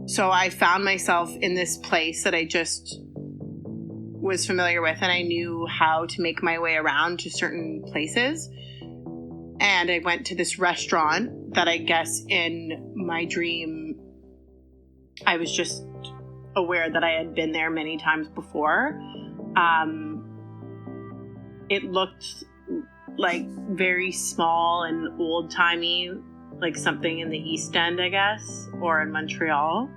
So I found myself in this place that I just was familiar with, and I knew how to make my way around to certain places. And I went to this restaurant that I guess in my dream, I was just aware that I had been there many times before. It looked like very small and old-timey, like something in the East End, I guess, or in Montreal.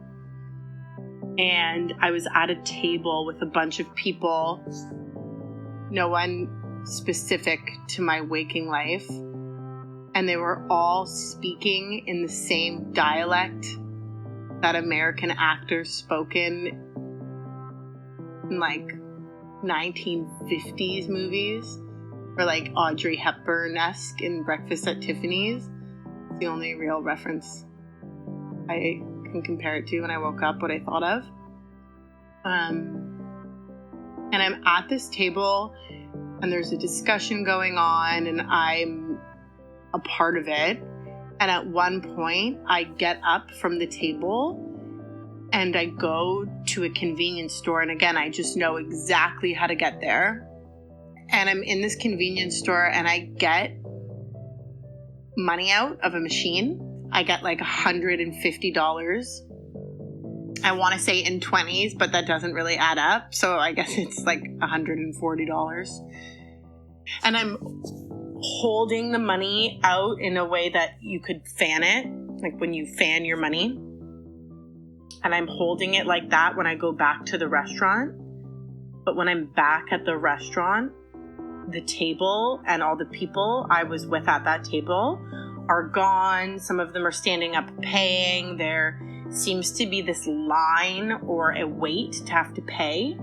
And I was at a table with a bunch of people, no one specific to my waking life. And they were all speaking in the same dialect that American actors spoke in like 1950s movies, or like Audrey Hepburn-esque in Breakfast at Tiffany's. It's the only real reference I can compare it to when I woke up, what I thought of. And I'm at this table and there's a discussion going on and I'm a part of it. And at one point I get up from the table and I go to a convenience store. And again, I just know exactly how to get there. And I'm in this convenience store and I get money out of a machine. I get like $150. I want to say in 20s, but that doesn't really add up. So I guess it's like $140. And I'm holding the money out in a way that you could fan it, like when you fan your money. And I'm holding it like that when I go back to the restaurant. But when I'm back at the restaurant, the table and all the people I was with at that table are gone. Some of them are standing up paying. There seems to be this line or a wait to have to pay.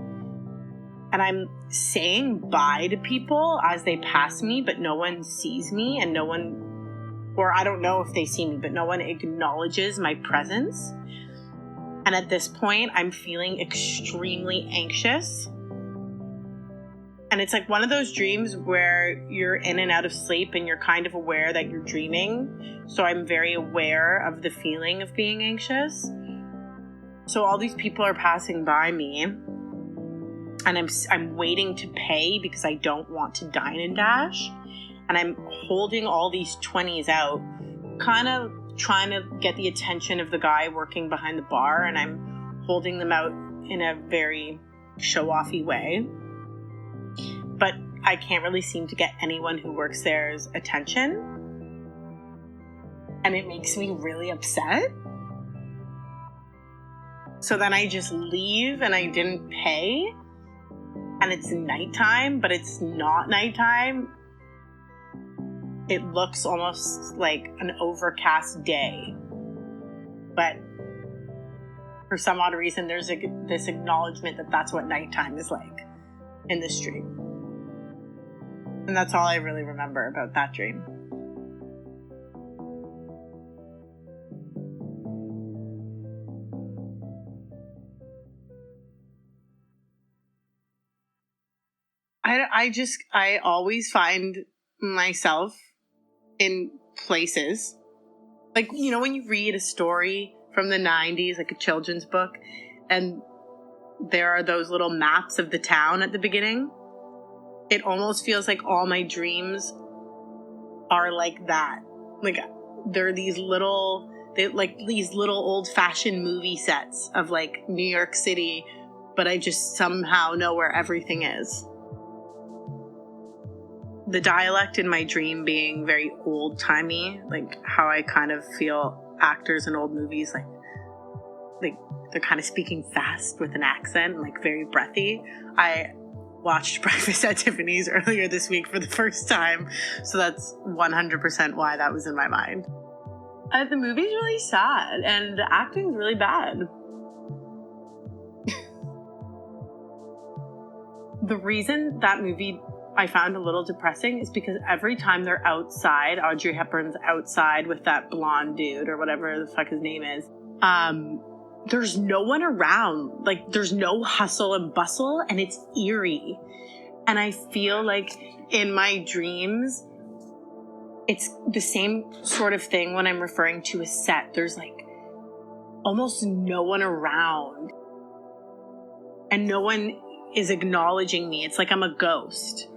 And I'm saying bye to people as they pass me, but no one sees me and no one, or I don't know if they see me, but no one acknowledges my presence. And at this point, I'm feeling extremely anxious. And it's like one of those dreams where you're in and out of sleep and you're kind of aware that you're dreaming. So I'm very aware of the feeling of being anxious. So all these people are passing by me and I'm waiting to pay because I don't want to dine and dash. And I'm holding all these 20s out, kind of trying to get the attention of the guy working behind the bar. And I'm holding them out in a very show-offy way. But I can't really seem to get anyone who works there's attention. And it makes me really upset. So then I just leave and I didn't pay. And it's nighttime, but it's not nighttime. It looks almost like an overcast day. But for some odd reason, there's this acknowledgement that that's what nighttime is like in this dream. And that's all I really remember about that dream. I always find myself in places. Like, you know, when you read a story from the 90s, like a children's book, and there are those little maps of the town at the beginning. It almost feels like all my dreams are like that. Like they're these little old-fashioned movie sets of like New York City, but I just somehow know where everything is. The dialect in my dream being very old-timey, like how I kind of feel actors in old movies, like they're kind of speaking fast with an accent, like very breathy. I watched Breakfast at Tiffany's earlier this week for the first time, so that's 100% why that was in my mind. The movie's really sad, and the acting's really bad. The reason that movie I found a little depressing is because every time they're outside, Audrey Hepburn's outside with that blonde dude or whatever the fuck his name is, there's no one around. Like, there's no hustle and bustle, and it's eerie. And I feel like in my dreams, it's the same sort of thing when I'm referring to a set. There's like almost no one around. And no one is acknowledging me. It's like I'm a ghost.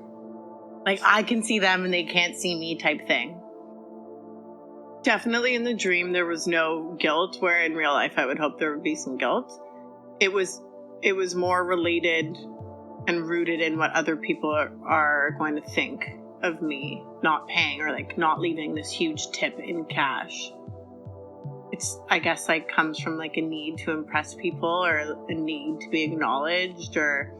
Like I can see them and they can't see me type thing. Definitely in the dream, there was no guilt, where in real life, I would hope there would be some guilt. It was more related and rooted in what other people are going to think of me not paying, or like not leaving this huge tip in cash. It's, I guess, like comes from like a need to impress people, or a need to be acknowledged, or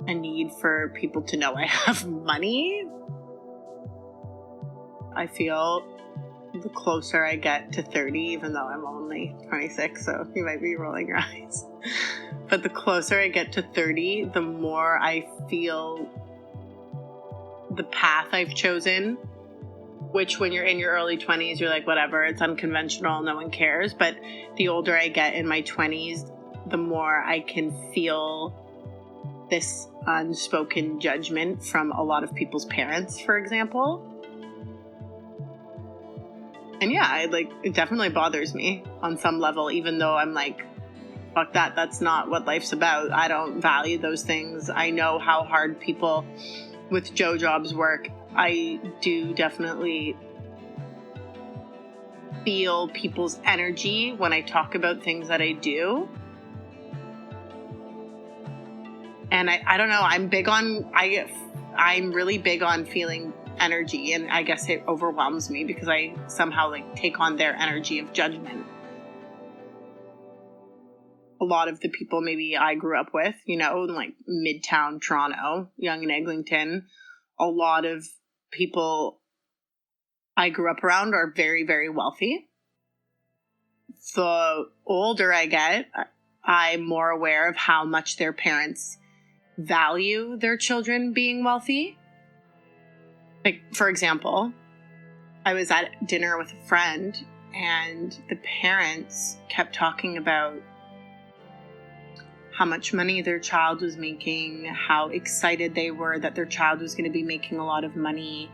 a need for people to know I have money. I feel the closer I get to 30, even though I'm only 26, so you might be rolling your eyes, but the closer I get to 30, the more I feel the path I've chosen, which when you're in your early 20s, you're like, whatever, it's unconventional, no one cares. But the older I get in my 20s, the more I can feel this unspoken judgment from a lot of people's parents, for example. And yeah, it definitely bothers me on some level, even though I'm like, fuck that, that's not what life's about. I don't value those things. I know how hard people with Joe jobs work. I do definitely feel people's energy when I talk about things that I do. And I don't know, I'm really big on feeling energy, and I guess it overwhelms me because I somehow like take on their energy of judgment. A lot of the people maybe I grew up with, in like Midtown Toronto, Yonge and Eglinton, a lot of people I grew up around are very, very wealthy. The older I get, I'm more aware of how much their parents value their children being wealthy. Like, for example, I was at dinner with a friend, and the parents kept talking about how much money their child was making, how excited they were that their child was going to be making a lot of money,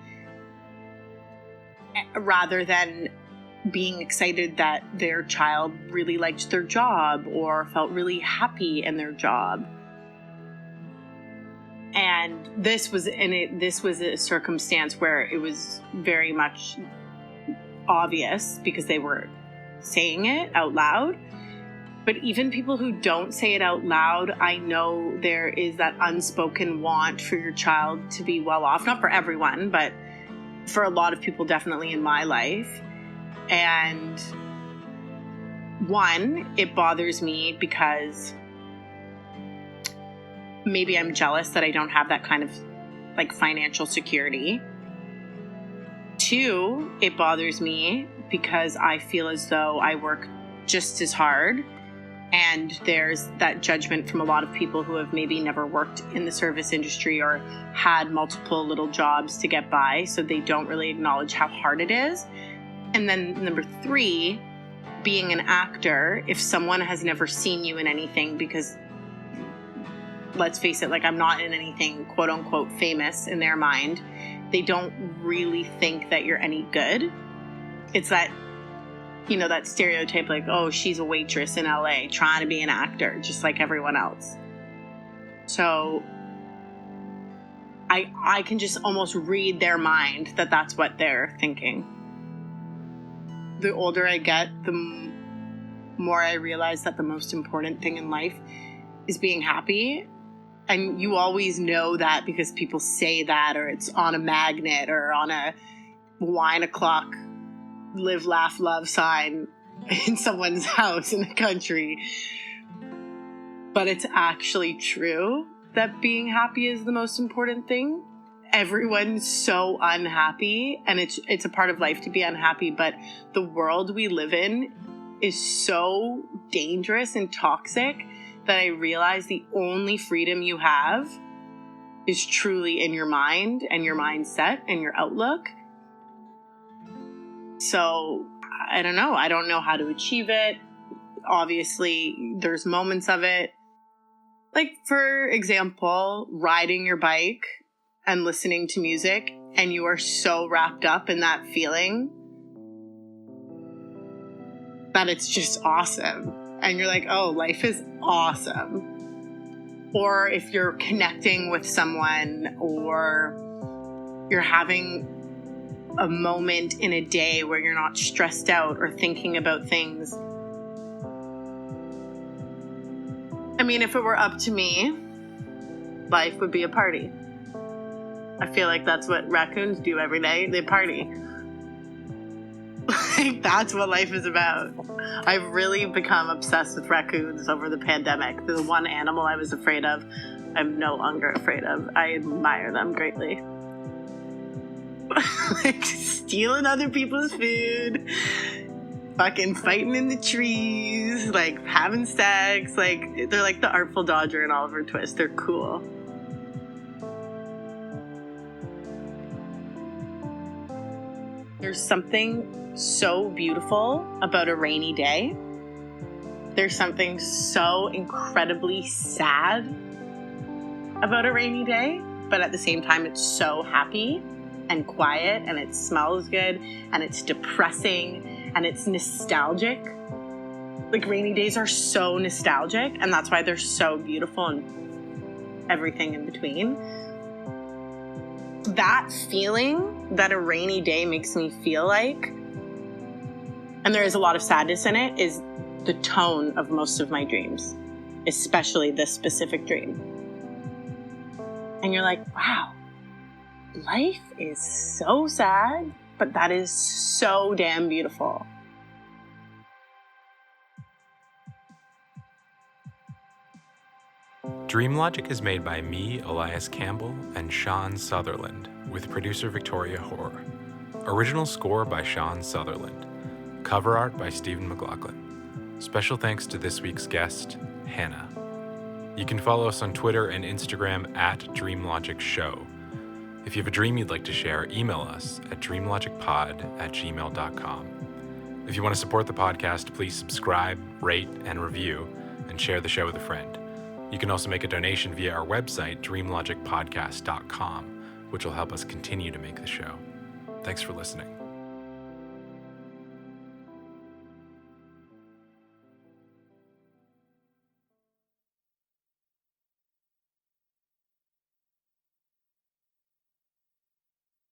rather than being excited that their child really liked their job or felt really happy in their job. And this was a circumstance where it was very much obvious because they were saying it out loud. But even people who don't say it out loud, I know there is that unspoken want for your child to be well off. Not for everyone, but for a lot of people, definitely in my life. And one, it bothers me because maybe I'm jealous that I don't have that kind of like financial security. Two, it bothers me because I feel as though I work just as hard, and there's that judgment from a lot of people who have maybe never worked in the service industry or had multiple little jobs to get by, so they don't really acknowledge how hard it is. And then number three, being an actor, if someone has never seen you in anything, because let's face it, like I'm not in anything quote unquote famous in their mind, they don't really think that you're any good. It's that, that stereotype, like, oh, she's a waitress in LA trying to be an actor, just like everyone else. So I can just almost read their mind that that's what they're thinking. The older I get, the more I realize that the most important thing in life is being happy. And you always know that because people say that, or it's on a magnet or on a wine o'clock, live, laugh, love sign in someone's house in the country. But it's actually true that being happy is the most important thing. Everyone's so unhappy, and it's a part of life to be unhappy, but the world we live in is so dangerous and toxic that I realize the only freedom you have is truly in your mind and your mindset and your outlook. So I don't know. I don't know how to achieve it. Obviously, there's moments of it. Like, for example, riding your bike and listening to music, and you are so wrapped up in that feeling that it's just awesome. And you're like, oh, life is awesome. Or if you're connecting with someone, or you're having a moment in a day where you're not stressed out or thinking about things. I mean, if it were up to me, life would be a party. I feel like that's what raccoons do every day. They party. Like, that's what life is about. I've really become obsessed with raccoons over the pandemic. The one animal I was afraid of, I'm no longer afraid of. I admire them greatly. Like, stealing other people's food, fucking fighting in the trees, like having sex. Like, they're like the Artful Dodger and Oliver Twist. They're cool. There's something so beautiful about a rainy day. There's something so incredibly sad about a rainy day, but at the same time, it's so happy and quiet, and it smells good, and it's depressing, and it's nostalgic. Like, rainy days are so nostalgic, and that's why they're so beautiful and everything in between. That feeling that a rainy day makes me feel like, and there is a lot of sadness in it, is the tone of most of my dreams, especially this specific dream. And you're like, wow, life is so sad, but that is so damn beautiful. Dream Logic is made by me, Elias Campbell, and Sean Sutherland, with producer Victoria Hoare. Original score by Sean Sutherland. Cover art by Stephen McLaughlin. Special thanks to this week's guest, Hannah. You can follow us on Twitter and Instagram at DreamLogicShow. If you have a dream you'd like to share, email us at dreamlogicpod@gmail.com. If you want to support the podcast, please subscribe, rate, and review, and share the show with a friend. You can also make a donation via our website, dreamlogicpodcast.com, which will help us continue to make the show. Thanks for listening.